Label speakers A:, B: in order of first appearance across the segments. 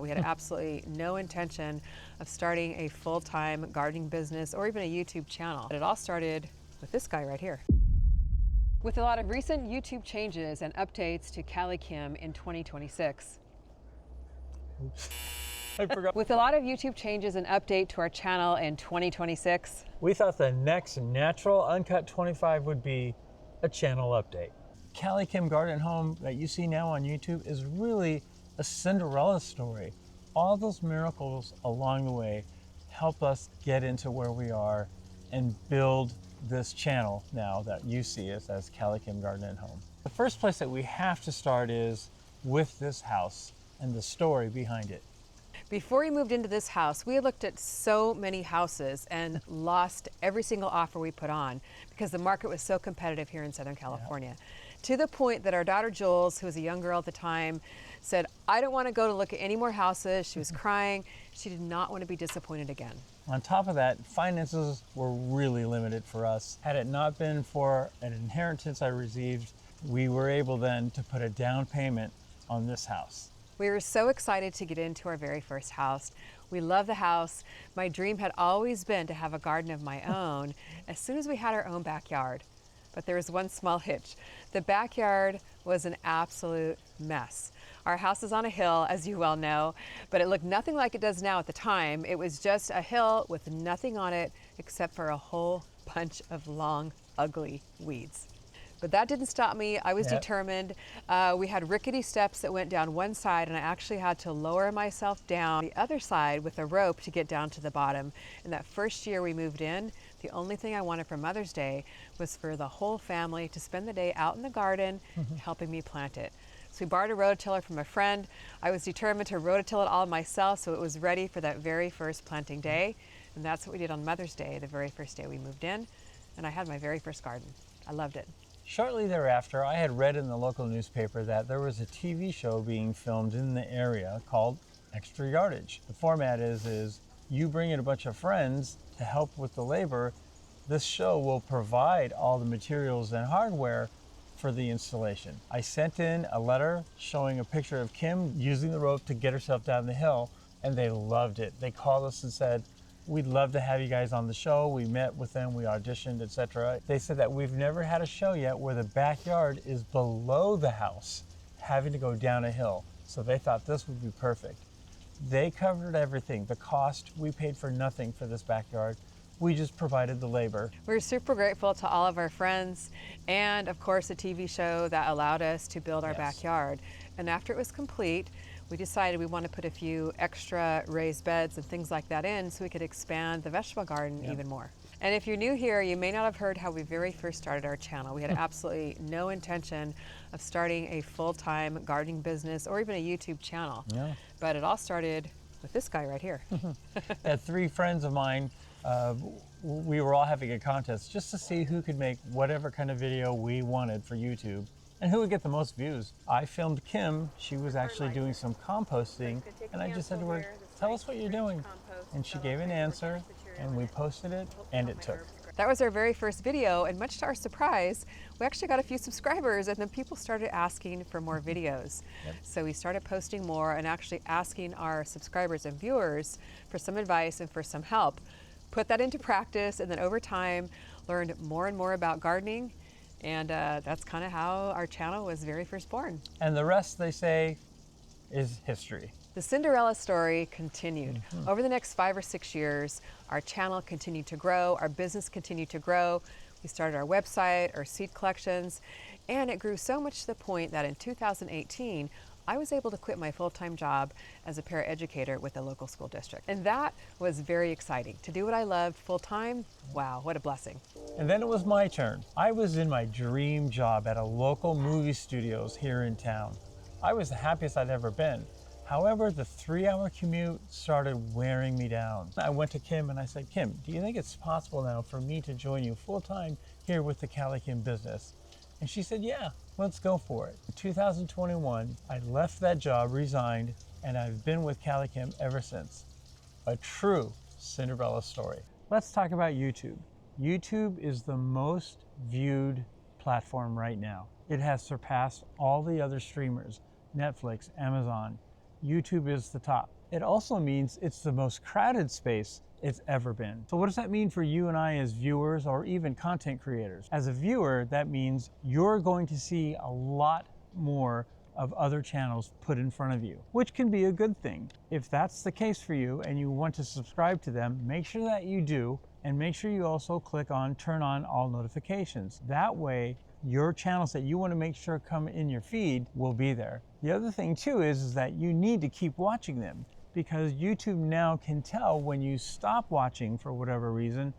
A: We had absolutely no intention of starting a full-time gardening business or even a YouTube channel. But it all started with this guy right here. With a lot of recent YouTube changes and updates to CaliKim in 2026.
B: I forgot.
A: With a lot of YouTube changes and update to our channel in 2026.
B: We thought the next natural uncut 25 would be a channel update. CaliKim Garden and Home that you see now on YouTube is really a Cinderella story. All those miracles along the way help us get into where we are and build this channel now that you see us as CaliKim Garden and Home. The first place that we have to start is with this house and the story behind it.
A: Before we moved into this house, we had looked at so many houses and lost every single offer we put on because the market was so competitive here in Southern California. Yeah. To the point that our daughter Jules, who was a young girl at the time, said, I don't want to go to look at any more houses. She was crying. She did not want to be disappointed again.
B: On top of that, finances were really limited for us. Had it not been for an inheritance I received, we were able then to put a down payment on this house.
A: We were so excited to get into our very first house. We love the house. My dream had always been to have a garden of my own as soon as we had our own backyard. But there was one small hitch. The backyard was an absolute mess. Our house is on a hill, as you well know, but it looked nothing like it does now at the time. It was just a hill with nothing on it except for a whole bunch of long, ugly weeds. But that didn't stop me. I was determined. We had rickety steps that went down one side, and I actually had to lower myself down the other side with a rope to get down to the bottom. And that first year we moved in, the only thing I wanted for Mother's Day was for the whole family to spend the day out in the garden helping me plant it. So we borrowed a rototiller from a friend. I was determined to rototill it all myself so it was ready for that very first planting day. And that's what we did on Mother's Day, the very first day we moved in. And I had my very first garden. I loved it.
B: Shortly thereafter, I had read in the local newspaper that there was a TV show being filmed in the area called Extra Yardage. The format is you bring in a bunch of friends to help with the labor. This show will provide all the materials and hardware for the installation. I sent in a letter showing a picture of Kim using the rope to get herself down the hill, and they loved it. They called us and said, we'd love to have you guys on the show. We met with them, we auditioned, etc. They said that we've never had a show yet where the backyard is below the house, having to go down a hill. So they thought this would be perfect. They covered everything. The cost, we paid for nothing for this backyard. We just provided the labor.
A: We're super grateful to all of our friends and of course a TV show that allowed us to build our backyard. And after it was complete, we decided we want to put a few extra raised beds and things like that in so we could expand the vegetable garden even more. And if you're new here, you may not have heard how we very first started our channel. We had absolutely no intention of starting a full-time gardening business or even a YouTube channel. Yeah. But it all started with this guy right here.
B: At 3 friends of mine, we were all having a contest just to see who could make whatever kind of video we wanted for YouTube and who would get the most views. I filmed Kim. She was actually doing some composting, and I just said to her, tell us what you're doing. And she gave an answer, and we posted it, and it took.
A: That was our very first video, and much to our surprise, we actually got a few subscribers, and then people started asking for more videos. So we started posting more and actually asking our subscribers and viewers for some advice and for some help. Put that into practice, and then over time, learned more and more about gardening. And that's kind of how our channel was very first born.
B: And the rest, they say, is history.
A: The Cinderella story continued. Over the next 5 or 6 years, our channel continued to grow, our business continued to grow. We started our website, our seed collections, and it grew so much to the point that in 2018, I was able to quit my full-time job as a paraeducator with a local school district. And that was very exciting. To do what I loved full-time, wow, what a blessing.
B: And then it was my turn. I was in my dream job at a local movie studios here in town. I was the happiest I'd ever been. However, the 3-hour commute started wearing me down. I went to Kim and I said, Kim, do you think it's possible now for me to join you full-time here with the CaliKim business? And she said, yeah, let's go for it. In 2021, I left that job, resigned, and I've been with CaliKim ever since. A true Cinderella story. Let's talk about YouTube. YouTube is the most viewed platform right now. It has surpassed all the other streamers, Netflix, Amazon. YouTube is the top. It also means it's the most crowded space it's ever been. So what does that mean for you and I as viewers or even content creators? As a viewer, that means you're going to see a lot more of other channels put in front of you, which can be a good thing. If that's the case for you and you want to subscribe to them, make sure that you do, and make sure you also click on turn on all notifications. That way, your channels that you want to make sure come in your feed will be there. The other thing too is that you need to keep watching them, because YouTube now can tell when you stop watching for whatever reason,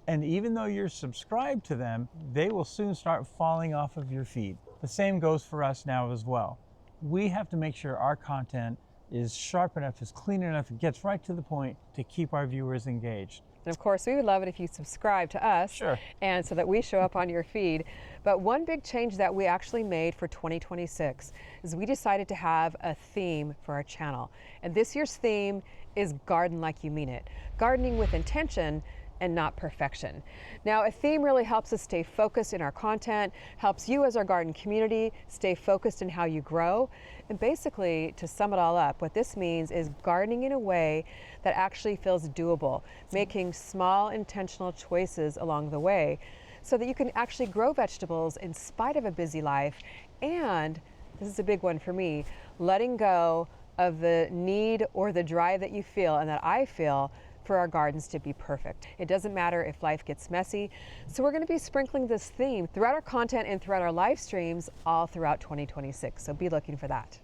B: and even though you're subscribed to them, they will soon start falling off of your feed. The same goes for us now as well. We have to make sure our content is sharp enough, is clean enough, it gets right to the point to keep our viewers engaged.
A: And of course, we would love it if you subscribe to us,
B: Sure.
A: and so that we show up on your feed. But one big change that we actually made for 2026 is we decided to have a theme for our channel. And this year's theme is Garden Like You Mean It. Gardening with intention and not perfection. Now, a theme really helps us stay focused in our content, helps you as our garden community stay focused in how you grow. And basically, to sum it all up, what this means is gardening in a way that actually feels doable, making small intentional choices along the way so that you can actually grow vegetables in spite of a busy life. And this is a big one for me, letting go of the need or the drive that you feel and that I feel for our gardens to be perfect. It doesn't matter if life gets messy. So we're going to be sprinkling this theme throughout our content and throughout our live streams all throughout 2026. So be looking for that.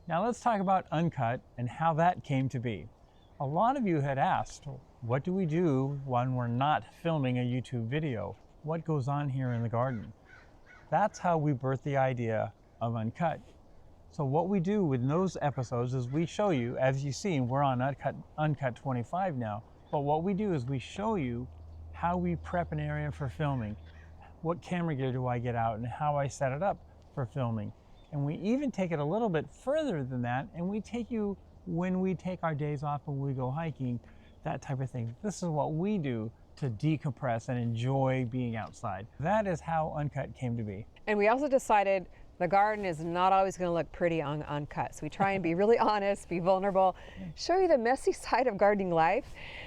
B: Now let's talk about Uncut and how that came to be. A lot of you had asked, what do we do when we're not filming a YouTube video? What goes on here in the garden? That's how we birthed the idea of Uncut. So what we do with those episodes is we show you, as you've seen, we're on Uncut 25 now, but what we do is we show you how we prep an area for filming, what camera gear do I get out, and how I set it up for filming. And we even take it a little bit further than that, and we take you when we take our days off and we go hiking, that type of thing. This is what we do to decompress and enjoy being outside. That is how Uncut came to be.
A: And we also decided the garden is not always going to look pretty on Uncut. So we try and be really honest, be vulnerable, show you the messy side of gardening life,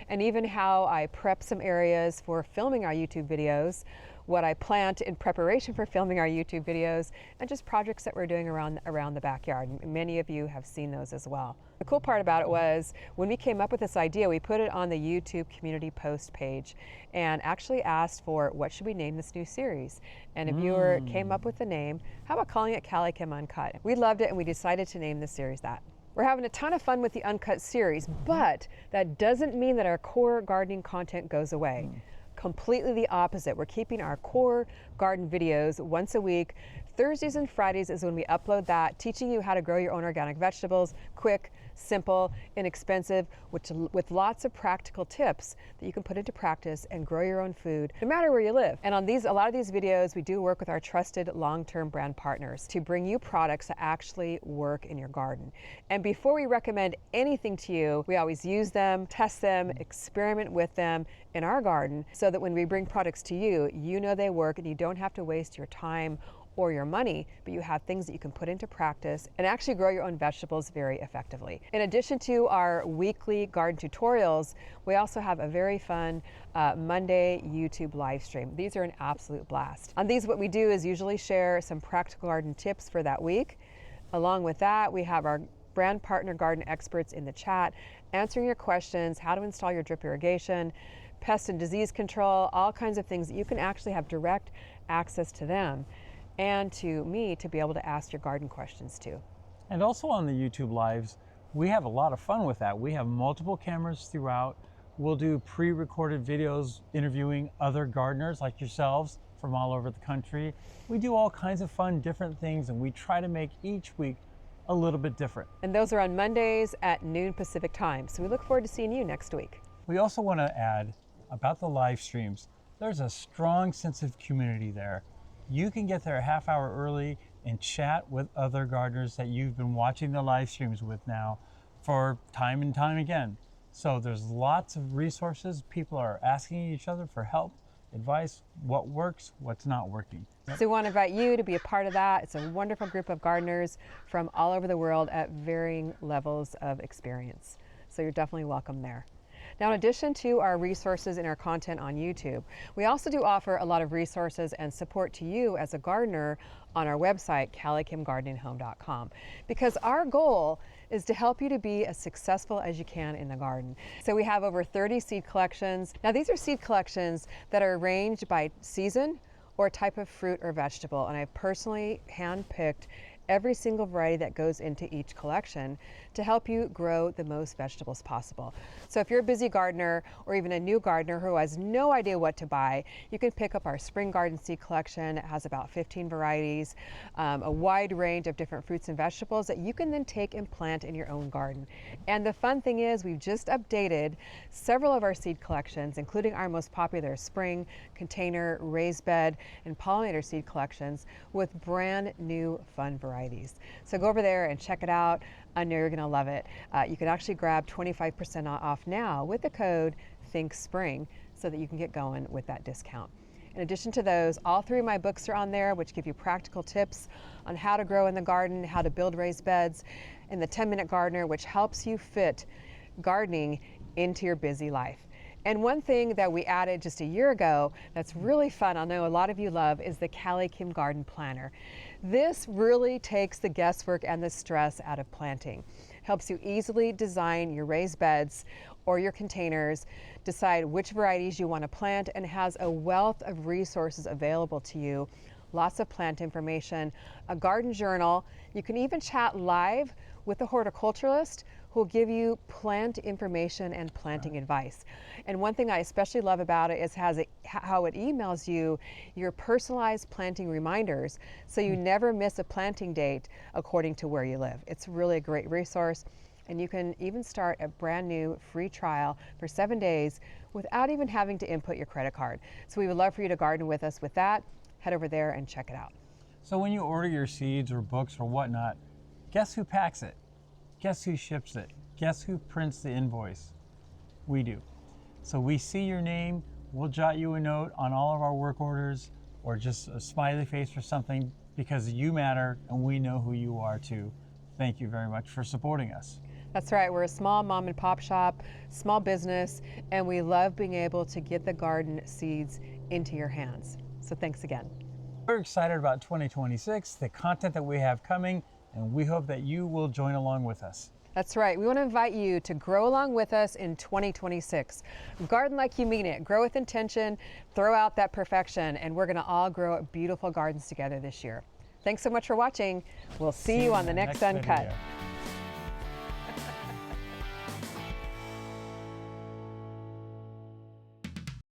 A: and even how I prep some areas for filming our YouTube videos, what I plant in preparation for filming our YouTube videos, and just projects that we're doing around the backyard. Many of you have seen those as well. The cool part about it was when we came up with this idea, we put it on the YouTube community post page and actually asked for what should we name this new series. And a viewer came up with the name, how about calling it CaliKim UnCut? We loved it and we decided to name the series that. We're having a ton of fun with the Uncut series, but that doesn't mean that our core gardening content goes away. Completely the opposite. We're keeping our core garden videos once a week. Thursdays and Fridays is when we upload that, teaching you how to grow your own organic vegetables, quick, simple, inexpensive, with lots of practical tips that you can put into practice and grow your own food, no matter where you live. And on a lot of these videos, we do work with our trusted long-term brand partners to bring you products that actually work in your garden. And before we recommend anything to you, we always use them, test them, experiment with them in our garden so that when we bring products to you, you know they work and you don't have to waste your time or your money, but you have things that you can put into practice and actually grow your own vegetables very effectively. In addition to our weekly garden tutorials, we also have a very fun Monday YouTube live stream. These are an absolute blast. On these, what we do is usually share some practical garden tips for that week. Along with that, we have our brand partner garden experts in the chat answering your questions, how to install your drip irrigation, pest and disease control, all kinds of things that you can actually have direct access to them and to me to be able to ask your garden questions too.
B: And also on the YouTube lives, we have a lot of fun with that. We have multiple cameras throughout. We'll do pre-recorded videos interviewing other gardeners like yourselves from all over the country. We do all kinds of fun, different things, and we try to make each week a little bit different.
A: And those are on Mondays at noon Pacific time. So we look forward to seeing you next week.
B: We also want to add about the live streams. There's a strong sense of community there. You can get there a half hour early and chat with other gardeners that you've been watching the live streams with now for time and time again. So there's lots of resources. People are asking each other for help advice, what works, what's not working.
A: So we want to invite you to be a part of that. It's a wonderful group of gardeners from all over the world at varying levels of experience. So you're definitely welcome there. Now, in addition to our resources and our content on YouTube, we also do offer a lot of resources and support to you as a gardener on our website, CaliKimGardeningHome.com, because our goal is to help you to be as successful as you can in the garden. So we have over 30 seed collections. Now, these are seed collections that are arranged by season or type of fruit or vegetable, and I've personally handpicked every single variety that goes into each collection to help you grow the most vegetables possible. So if you're a busy gardener or even a new gardener who has no idea what to buy, you can pick up our spring garden seed collection. It has about 15 varieties, a wide range of different fruits and vegetables that you can then take and plant in your own garden. And the fun thing is we've just updated several of our seed collections, including our most popular spring, container, raised bed, and pollinator seed collections with brand new fun varieties. So go over there and check it out. I know you're going to love it. You can actually grab 25% off now with the code ThinkSpring so that you can get going with that discount. In addition to those, all 3 of my books are on there, which give you practical tips on how to grow in the garden, how to build raised beds, and the 10-Minute Gardener, which helps you fit gardening into your busy life. And one thing that we added just a year ago that's really fun, I know a lot of you love, is the CaliKim Garden Planner. This really takes the guesswork and the stress out of planting. Helps you easily design your raised beds or your containers, decide which varieties you want to plant, and has a wealth of resources available to you. Lots of plant information, a garden journal. You can even chat live with the horticulturalist who will give you plant information and planting advice. And one thing I especially love about it is how it emails you your personalized planting reminders so you never miss a planting date according to where you live. It's really a great resource, and you can even start a brand new free trial for 7 days without even having to input your credit card. So we would love for you to garden with us with that. Head over there and check it out.
B: So when you order your seeds or books or whatnot, guess who packs it? Guess who ships it? Guess who prints the invoice? We do. So we see your name, we'll jot you a note on all of our work orders or just a smiley face or something because you matter and we know who you are too. Thank you very much for supporting us.
A: That's right, we're a small mom and pop shop, small business, and we love being able to get the garden seeds into your hands. So thanks again.
B: We're excited about 2026, the content that we have coming, and we hope that you will join along with us.
A: That's right. We want to invite you to grow along with us in 2026. Garden like you mean it. Grow with intention, throw out that perfection, and we're going to all grow beautiful gardens together this year. Thanks so much for watching. We'll see you on the next Uncut.
B: Video.